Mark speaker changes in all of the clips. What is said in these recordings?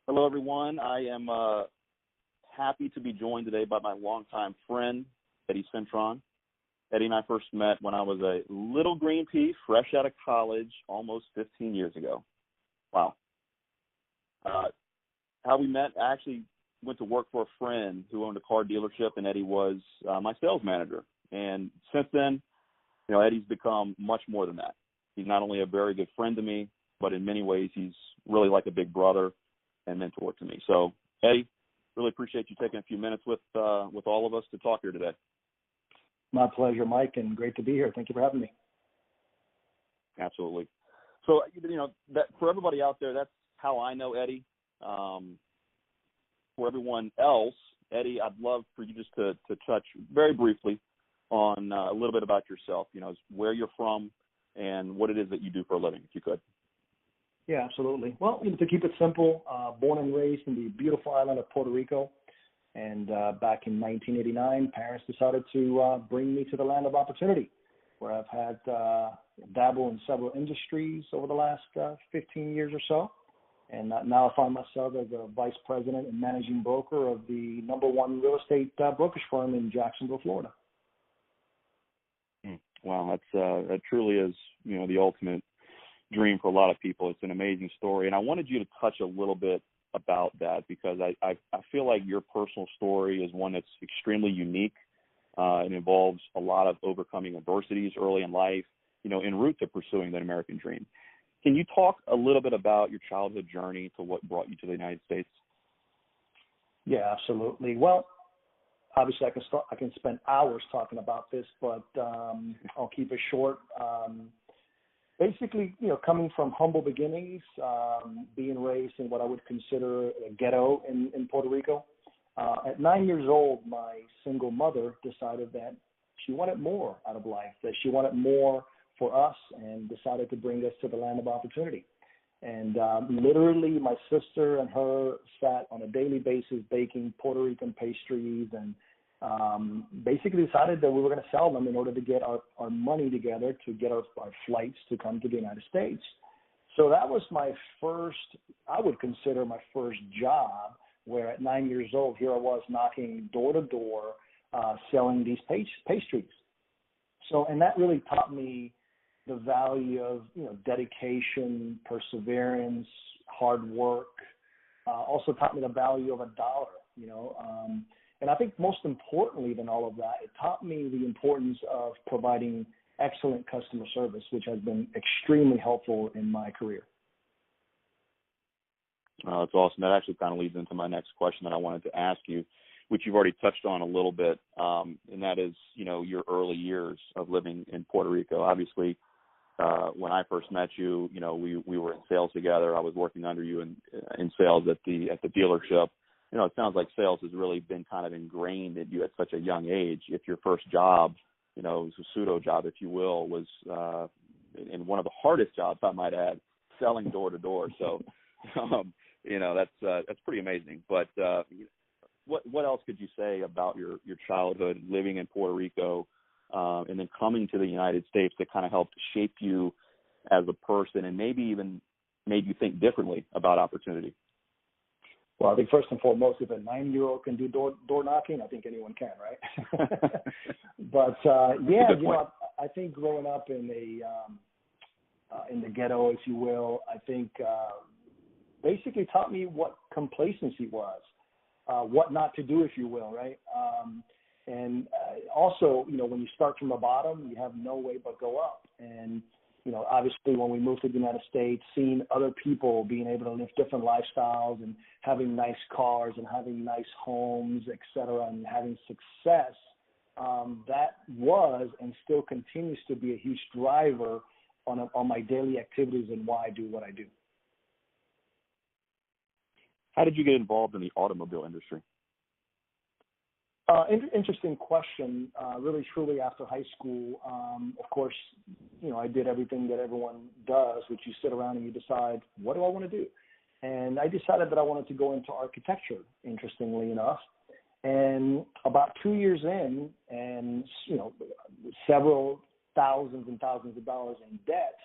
Speaker 1: Hello, everyone. I am happy to be joined today by my longtime friend, Eddie Cintrón. Eddie and I first met when I was a little green pea, fresh out of college, almost 15 years ago. Wow. How we met, I actually went to work for a friend who owned a car dealership, and Eddie was my sales manager. And since then, Eddie's become much more than that. He's not only a very good friend to me, but in many ways, he's really like a big brother and mentor to me. So, Eddie, really appreciate you taking a few minutes with all of us to talk here today.
Speaker 2: My pleasure, Mike, and great to be here. Thank you for having me.
Speaker 1: Absolutely. So, that for everybody out there, that's how I know Eddie. For everyone else, Eddie, I'd love for you just to touch very briefly on a little bit about yourself, where you're from and what it is that you do for a living, if you could.
Speaker 2: Yeah, absolutely. Well, to keep it simple, born and raised in the beautiful island of Puerto Rico. And back in 1989, parents decided to bring me to the land of opportunity, where I've had dabble in several industries over the last 15 years or so. And now I find myself as a vice president and managing broker of the #1 real estate brokerage firm in Jacksonville, Florida.
Speaker 1: Wow, that truly is, the ultimate dream for a lot of people. It's an amazing story. And I wanted you to touch a little bit about that because I feel like your personal story is one that's extremely unique. It involves a lot of overcoming adversities early in life, en route to pursuing that American dream. Can you talk a little bit about your childhood journey to what brought you to the United States?
Speaker 2: Yeah, absolutely. Well, obviously I can spend hours talking about this, but I'll keep it short. Basically, coming from humble beginnings, being raised in what I would consider a ghetto in Puerto Rico. At 9 years old, my single mother decided that she wanted more out of life, that she wanted more for us, and decided to bring us to the land of opportunity. And literally, my sister and her sat on a daily basis baking Puerto Rican pastries and basically decided that we were going to sell them in order to get our money together to get our flights to come to the United States. So that was my first, I would consider my first job, where at 9 years old, here I was knocking door to door, selling these pastries. So, and that really taught me the value of, dedication, perseverance, hard work. Also taught me the value of a dollar, and I think most importantly than all of that, it taught me the importance of providing excellent customer service, which has been extremely helpful in my career.
Speaker 1: That's awesome. That actually kind of leads into my next question that I wanted to ask you, which you've already touched on a little bit, and that is, your early years of living in Puerto Rico. Obviously, when I first met you, we were in sales together. I was working under you in sales at the dealership. It sounds like sales has really been kind of ingrained in you at such a young age. If your first job, it was a pseudo job, if you will, was in one of the hardest jobs, I might add, selling door to door. So, that's pretty amazing. But what else could you say about your childhood living in Puerto Rico and then coming to the United States that kind of helped shape you as a person and maybe even made you think differently about opportunity?
Speaker 2: Well, I think first and foremost, if a 9-year-old can do door knocking, I think anyone can, right? But I think growing up in the ghetto, if you will, I think basically taught me what complacency was, what not to do, if you will, right? And also, when you start from the bottom, you have no way but go up. And obviously when we moved to the United States, seeing other people being able to live different lifestyles and having nice cars and having nice homes, et cetera, and having success, that was and still continues to be a huge driver on my daily activities and why I do what I do.
Speaker 1: How did you get involved in the automobile industry?
Speaker 2: Interesting question. Really, truly, after high school, of course, I did everything that everyone does, which you sit around and you decide, what do I want to do? And I decided that I wanted to go into architecture, interestingly enough. And about 2 years in, and several thousands and thousands of dollars in debt,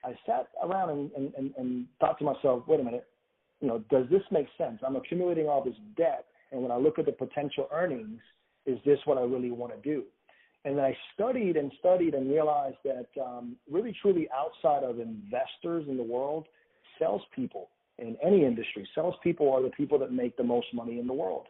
Speaker 2: I sat around and thought to myself, wait a minute, does this make sense? I'm accumulating all this debt, and when I look at the potential earnings, is this what I really want to do? And then I studied and realized that really, truly outside of investors in the world, salespeople in any industry, salespeople are the people that make the most money in the world.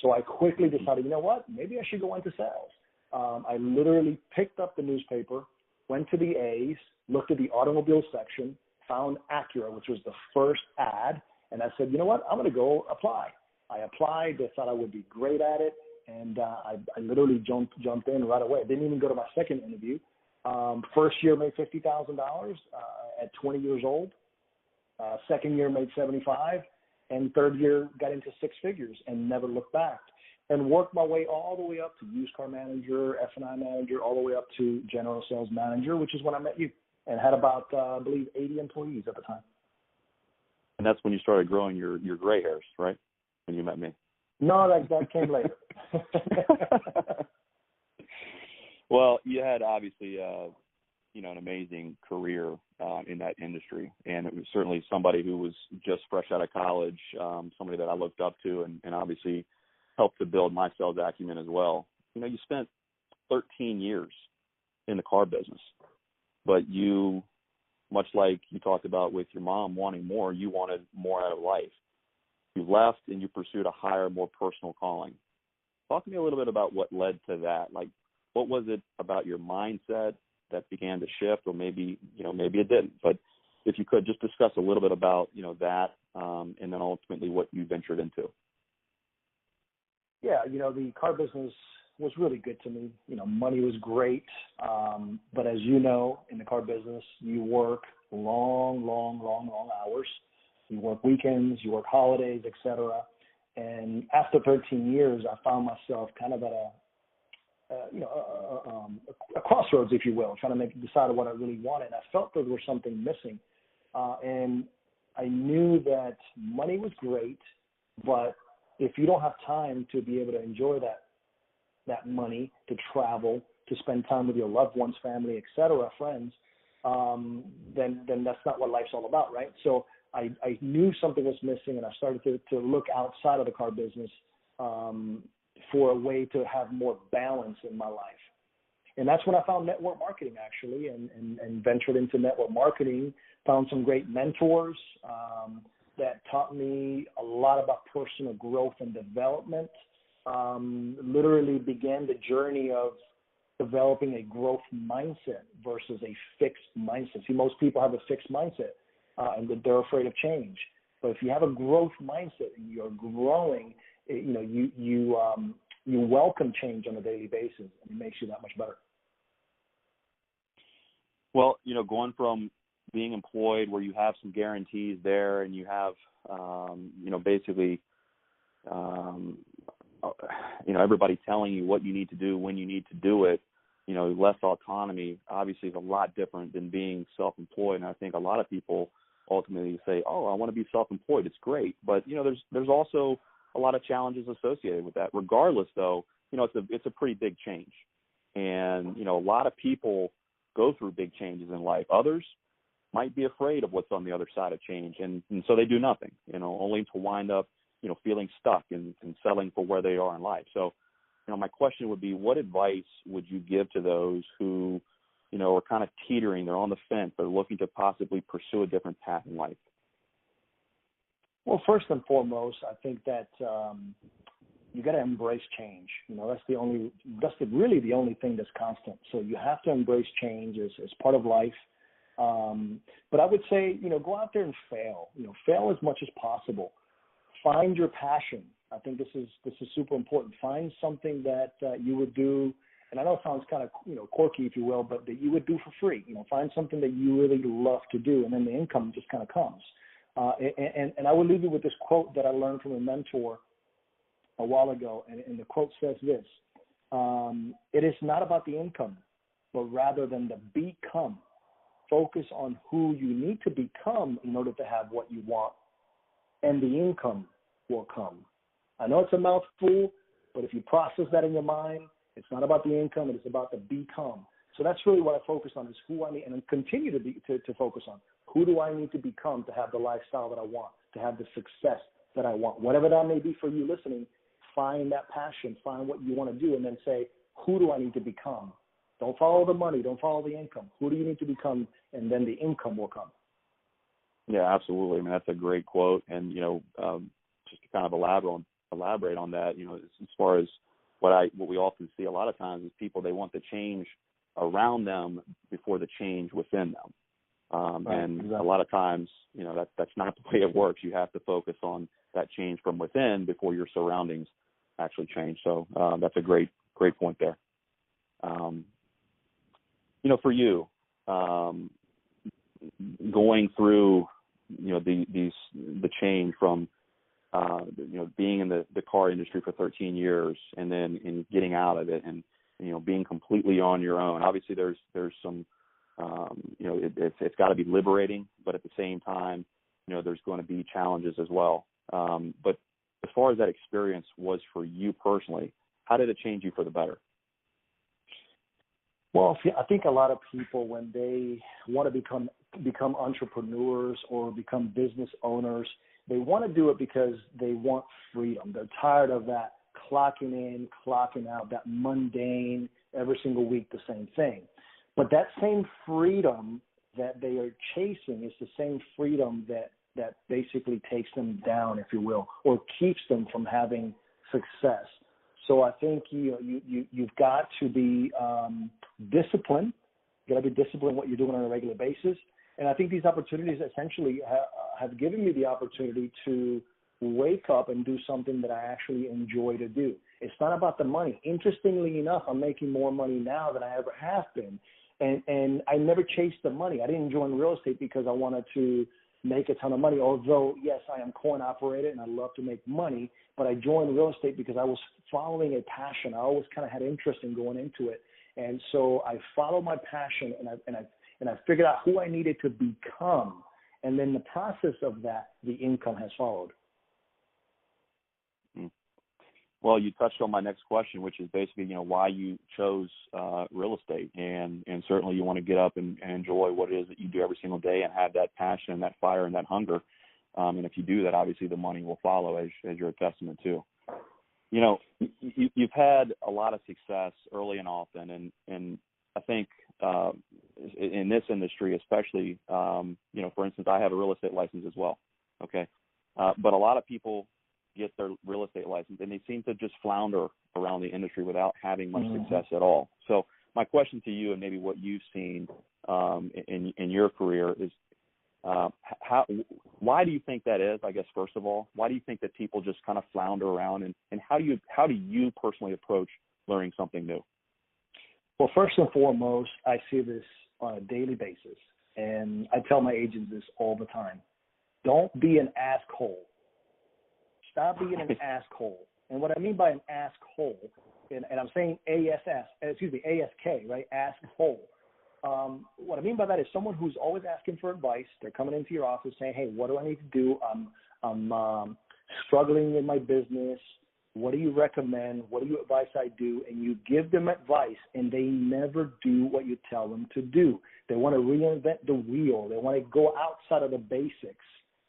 Speaker 2: So I quickly decided, you know what, maybe I should go into sales. I literally picked up the newspaper, went to the A's, looked at the automobile section, found Acura, which was the first ad, and I said, you know what, I'm going to go apply. I applied. They thought I would be great at it, and I literally jumped in right away. Didn't even go to my second interview. First year made $50,000 at 20 years old. Second year made 75, and third year got into six figures and never looked back. And worked my way all the way up to used car manager, F&I manager, all the way up to general sales manager, which is when I met you, and had about, I believe, 80 employees at the time.
Speaker 1: And that's when you started growing your gray hairs, right? When you met me.
Speaker 2: No, that came later.
Speaker 1: Well, you had obviously, an amazing career in that industry, and it was certainly somebody who was just fresh out of college, somebody that I looked up to, and obviously helped to build my sales acumen as well. You spent 13 years in the car business, but you, much like you talked about with your mom wanting more, you wanted more out of life. You left and you pursued a higher, more personal calling. Talk to me a little bit about what led to that. Like, what was it about your mindset that began to shift, or maybe it didn't. But if you could just discuss a little bit about, that, and then ultimately what you ventured into.
Speaker 2: Yeah, the car business was really good to me. Money was great. But as you know, in the car business, you work long hours. You work weekends, you work holidays, etc. And after 13 years, I found myself kind of at a crossroads, if you will, trying to decide what I really wanted. And I felt there was something missing. And I knew that money was great, but if you don't have time to be able to enjoy that money, to travel, to spend time with your loved ones, family, etc., friends, then that's not what life's all about, right? So I knew something was missing, and I started to look outside of the car business for a way to have more balance in my life. And that's when I found network marketing, actually, and ventured into network marketing, found some great mentors that taught me a lot about personal growth and development, literally began the journey of developing a growth mindset versus a fixed mindset. See, most people have a fixed mindset, and they're afraid of change. But if you have a growth mindset and you're growing, you welcome change on a daily basis, and it makes you that much better.
Speaker 1: Well, going from being employed where you have some guarantees there, and you have, basically, everybody telling you what you need to do, when you need to do it, less autonomy obviously is a lot different than being self-employed. And I think a lot of people ultimately say, oh, I want to be self-employed. It's great. But, there's also a lot of challenges associated with that. Regardless, though, it's a pretty big change. And, a lot of people go through big changes in life. Others might be afraid of what's on the other side of change. And so they do nothing, only to wind up, feeling stuck and settling for where they are in life. So, my question would be, what advice would you give to those who, are kind of teetering, they're on the fence, they're looking to possibly pursue a different path in life?
Speaker 2: Well, first and foremost, I think that you got to embrace change. That's really the only thing that's constant. So you have to embrace change as part of life. But I would say, go out there and fail. Fail as much as possible. Find your passion. I think this is super important. Find something that you would do, and I know it sounds kind of quirky, if you will, but that you would do for free. Find something that you really love to do, and then the income just kind of comes. And I will leave you with this quote that I learned from a mentor a while ago, and the quote says this: "It is not about the income, but rather than the become. Focus on who you need to become in order to have what you want, and the income will come." I know it's a mouthful, but if you process that in your mind, it's not about the income, it is about the become. So that's really what I focus on, is who I need, and continue to focus on who do I need to become to have the lifestyle that I want, to have the success that I want. Whatever that may be for you listening, find that passion, find what you want to do, and then say, who do I need to become? Don't follow the money. Don't follow the income. Who do you need to become? And then the income will come.
Speaker 1: Yeah, absolutely. I mean, that's a great quote. And, just to kind of elaborate on that, as far as what we often see a lot of times is people, they want the change around them before the change within them.
Speaker 2: Right,
Speaker 1: and
Speaker 2: exactly.
Speaker 1: A lot of times, that's not the way it works. You have to focus on that change from within before your surroundings actually change. So that's a great point there. For you, going through, the change from, being in the car industry for 13 years and then in getting out of it and, being completely on your own. Obviously there's some, it's got to be liberating, but at the same time, there's going to be challenges as well. But as far as that experience was for you personally, how did it change you for the better?
Speaker 2: Well, I think a lot of people, when they want to become entrepreneurs or become business owners, they want to do it because they want freedom. They're tired of that clocking in, clocking out, that mundane, every single week the same thing. But that same freedom that they are chasing is the same freedom that basically takes them down, if you will, or keeps them from having success. So I think you've got to be disciplined. You've got to be disciplined in what you're doing on a regular basis. And I think these opportunities essentially have given me the opportunity to wake up and do something that I actually enjoy to do. It's not about the money. Interestingly enough, I'm making more money now than I ever have been. And I never chased the money. I didn't join real estate because I wanted to make a ton of money, although, yes, I am coin operated and I love to make money, but I joined real estate because I was following a passion. I always kind of had interest in going into it. And so I followed my passion and I figured out who I needed to become. And then the process of that, the income has followed.
Speaker 1: Well, you touched on my next question, which is basically, why you chose real estate. And certainly you want to get up and enjoy what it is that you do every single day and have that passion and that fire and that hunger. And if you do that, obviously the money will follow, as you're a testament to. You've had a lot of success early and often. And I think in this industry especially, for instance, I have a real estate license as well. Okay. But a lot of people get their real estate license and they seem to just flounder around the industry without having much success at all. So my question to you, and maybe what you've seen in your career, is why do you think that is? I guess first of all, why do you think that people just kind of flounder around, and how do you personally approach learning something new?
Speaker 2: Well, first and foremost, I see this on a daily basis, and I tell my agents this all the time: don't be an asshole. Stop being an asshole. And what I mean by an asshole, and I'm saying ASK, right? Asshole. What I mean by that is someone who's always asking for advice. They're coming into your office saying, hey, what do I need to do? I'm struggling in my business. What do you recommend? What do you advise I do? And you give them advice, and they never do what you tell them to do. They want to reinvent the wheel. They want to go outside of the basics,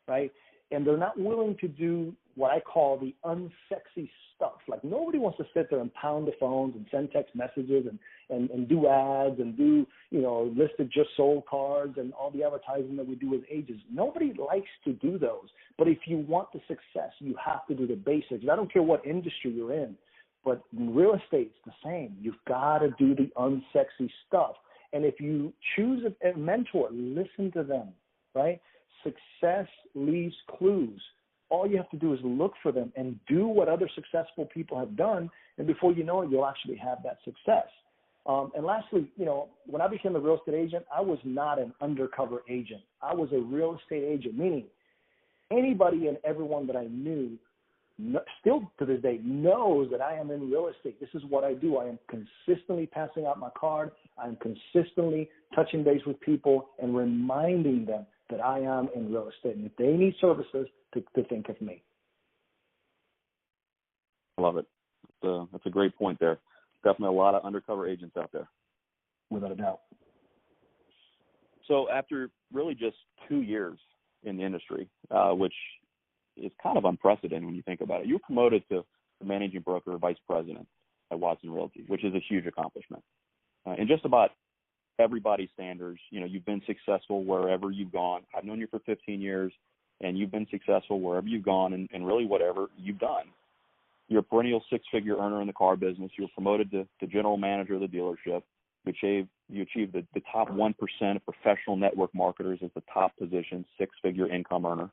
Speaker 2: right? And they're not willing to do what I call the unsexy stuff. Like, nobody wants to sit there and pound the phones and send text messages and do ads and do, listed just sold cards and all the advertising that we do as agents. Nobody likes to do those. But if you want the success, you have to do the basics. I don't care what industry you're in, but in real estate, it's the same. You've got to do the unsexy stuff. And if you choose a mentor, listen to them, right? Success leaves clues. All you have to do is look for them and do what other successful people have done, and before you know it, you'll actually have that success. And lastly, when I became a real estate agent, I was not an undercover agent. I was a real estate agent, meaning anybody and everyone that I knew, still to this day, knows that I am in real estate. This is what I do. I am consistently passing out my card. I'm consistently touching base with people and reminding them that I am in real estate. And if they need services, to think of me.
Speaker 1: I love it. That's a great point there. Definitely a lot of undercover agents out there.
Speaker 2: Without a doubt.
Speaker 1: So after really just 2 years in the industry, which is kind of unprecedented when you think about it. You were promoted to managing broker, vice president at Watson Realty, which is a huge accomplishment. And just about everybody's standards, you've been successful wherever you've gone. I've known you for 15 years, and you've been successful wherever you've gone and really whatever you've done. You're a perennial six-figure earner in the car business. You were promoted to general manager of the dealership. You achieved the top 1% of professional network marketers as the top position, six-figure income earner.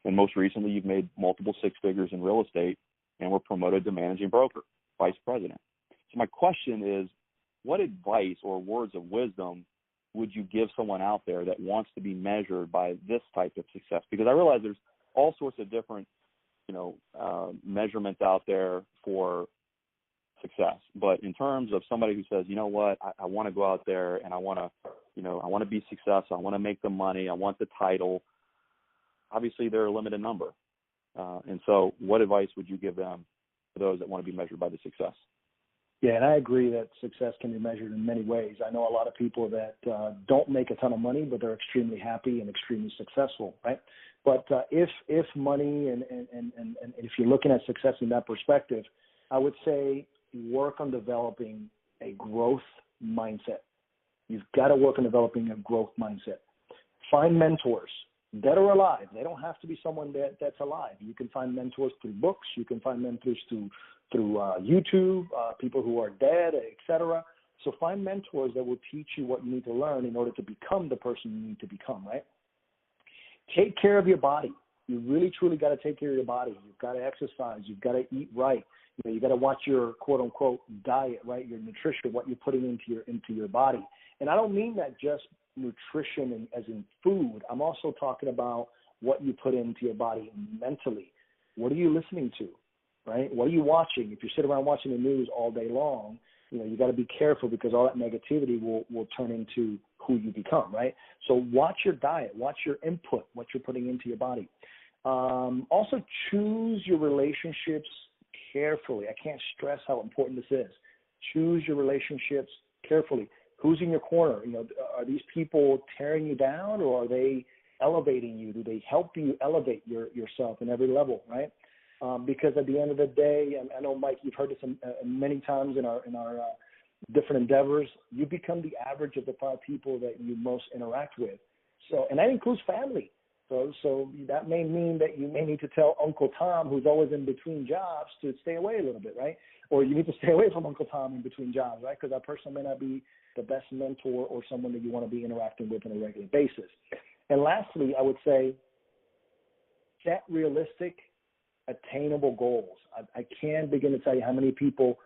Speaker 1: And most recently, you've made multiple six figures in real estate and were promoted to managing broker, vice president. So my question is, what advice or words of wisdom would you give someone out there that wants to be measured by this type of success? Because I realize there's all sorts of different, measurements out there for success. But in terms of somebody who says, you know what, I want to go out there and I want to be successful. I want to make the money. I want the title. Obviously, they're a limited number. And so what advice would you give them for those that want to be measured by the success?
Speaker 2: Yeah, and I agree that success can be measured in many ways. I know a lot of people that don't make a ton of money, but they're extremely happy and extremely successful, right? But if money and if you're looking at success in that perspective, I would say work on developing a growth mindset. You've got to work on developing a growth mindset. Find mentors, dead or alive. They don't have to be someone that's alive. You can find mentors through books. You can find mentors through YouTube, people who are dead, etc. So find mentors that will teach you what you need to learn in order to become the person you need to become, right? Take care of your body. You really, truly got to take care of your body. You've got to exercise. You've got to eat right. You got to watch your quote-unquote diet, right, your nutrition, what you're putting into your body. And I don't mean that just nutrition as in food. I'm also talking about what you put into your body mentally. What are you listening to, right? What are you watching? If you sit around watching the news all day long, you got to be careful because all that negativity will turn into who you become, right? So watch your diet, watch your input, what you're putting into your body. Also choose your relationships carefully. I can't stress how important this is. Choose your relationships carefully. Who's in your corner? Are these people tearing you down or are they elevating you? Do they help you elevate yourself in every level, right? Because at the end of the day, and I know, Mike, you've heard this many times in our different endeavors, you become the average of the 5 people that you most interact with. So, and that includes family. So that may mean that you may need to tell Uncle Tom, who's always in between jobs, to stay away a little bit, right? Or you need to stay away from Uncle Tom in between jobs, right? Because that person may not be the best mentor or someone that you want to be interacting with on a regular basis. And lastly, I would say set realistic, attainable goals. I can't begin to tell you how many people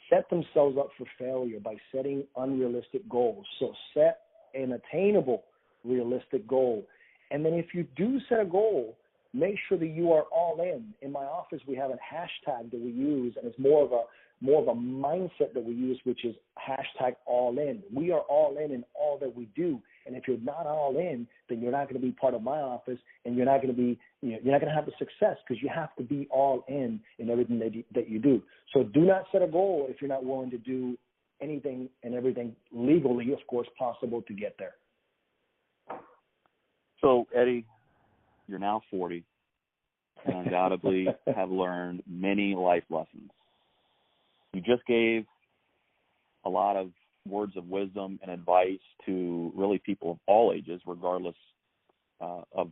Speaker 2: set themselves up for failure by setting unrealistic goals. So set an attainable, realistic goal. And then if you do set a goal, make sure that you are all in. In my office, we have a hashtag that we use, and it's more of a mindset that we use, which is hashtag all in. We are all in all that we do. And if you're not all in, then you're not going to be part of my office, and you're not going to be, you're not going to have the success because you have to be all in everything that you do. So do not set a goal if you're not willing to do anything and everything legally, of course, possible to get there.
Speaker 1: So, Eddie, you're now 40 and undoubtedly have learned many life lessons. You just gave a lot of words of wisdom and advice to really people of all ages, regardless of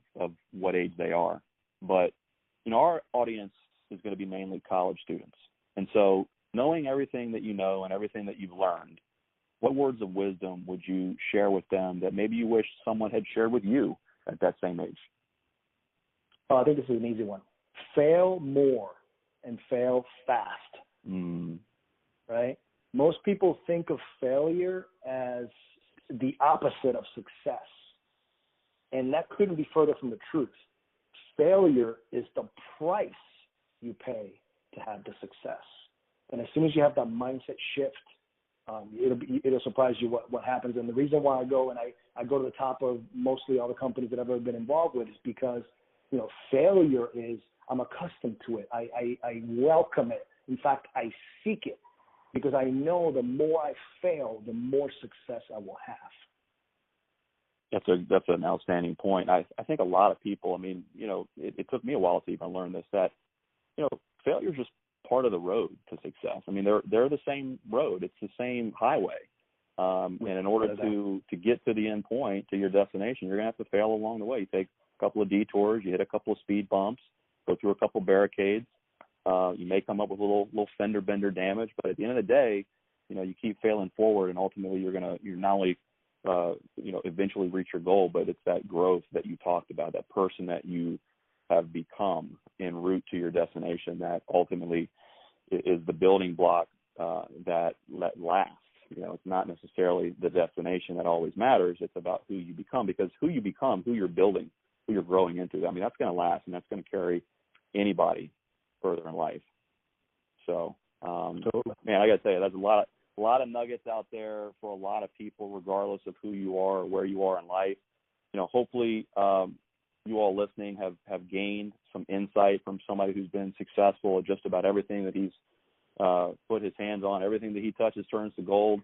Speaker 1: what age they are. But, our audience is going to be mainly college students. And so knowing everything that you know and everything that you've learned, what words of wisdom would you share with them that maybe you wish someone had shared with you at that same age?
Speaker 2: Oh, I think this is an easy one. Fail more and fail fast. Right? Most people think of failure as the opposite of success. And that couldn't be further from the truth. Failure is the price you pay to have the success. And as soon as you have that mindset shift, it'll surprise you what happens. And the reason why I go to the top of mostly all the companies that I've ever been involved with is because, failure is, I'm accustomed to it. I welcome it. In fact, I seek it because I know the more I fail, the more success I will have.
Speaker 1: That's an outstanding point. I think a lot of people, I mean, it took me a while to even learn this, that, failure is just part of the road to success. I mean, they're the same road. It's the same highway. And in order to get to the end point, to your destination, you're going to have to fail along the way. You take a couple of detours, you hit a couple of speed bumps, go through a couple of barricades. You may come up with a little fender bender damage, but at the end of the day, you keep failing forward, and ultimately you're not only eventually reach your goal, but it's that growth that you talked about, that person that you have become en route to your destination that ultimately is the building block that lasts. It's not necessarily the destination that always matters. It's about who you become, because who you become, who you're building, who you're growing into, I mean, that's going to last, and that's going to carry anybody further in life. So, man, I got to tell you, there's a lot of nuggets out there for a lot of people, regardless of who you are or where you are in life. Hopefully you all listening have gained some insight from somebody who's been successful at just about everything that he's put his hands on. Everything that he touches turns to gold.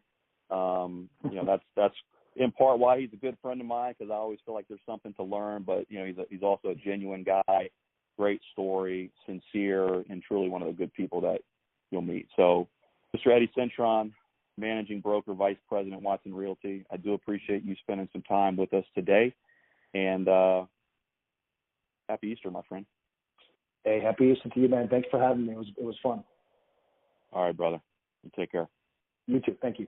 Speaker 1: That's in part why he's a good friend of mine, because I always feel like there's something to learn. But he's also a genuine guy, great story, sincere, and truly one of the good people that you'll meet. So, Mr. Eddie Cintrón, Managing Broker, Vice President, Watson Realty, I do appreciate you spending some time with us today. And happy Easter, my friend.
Speaker 2: Hey, happy Easter to you, man. Thanks for having me. It was fun.
Speaker 1: All right, brother. You take care.
Speaker 2: You too. Thank you.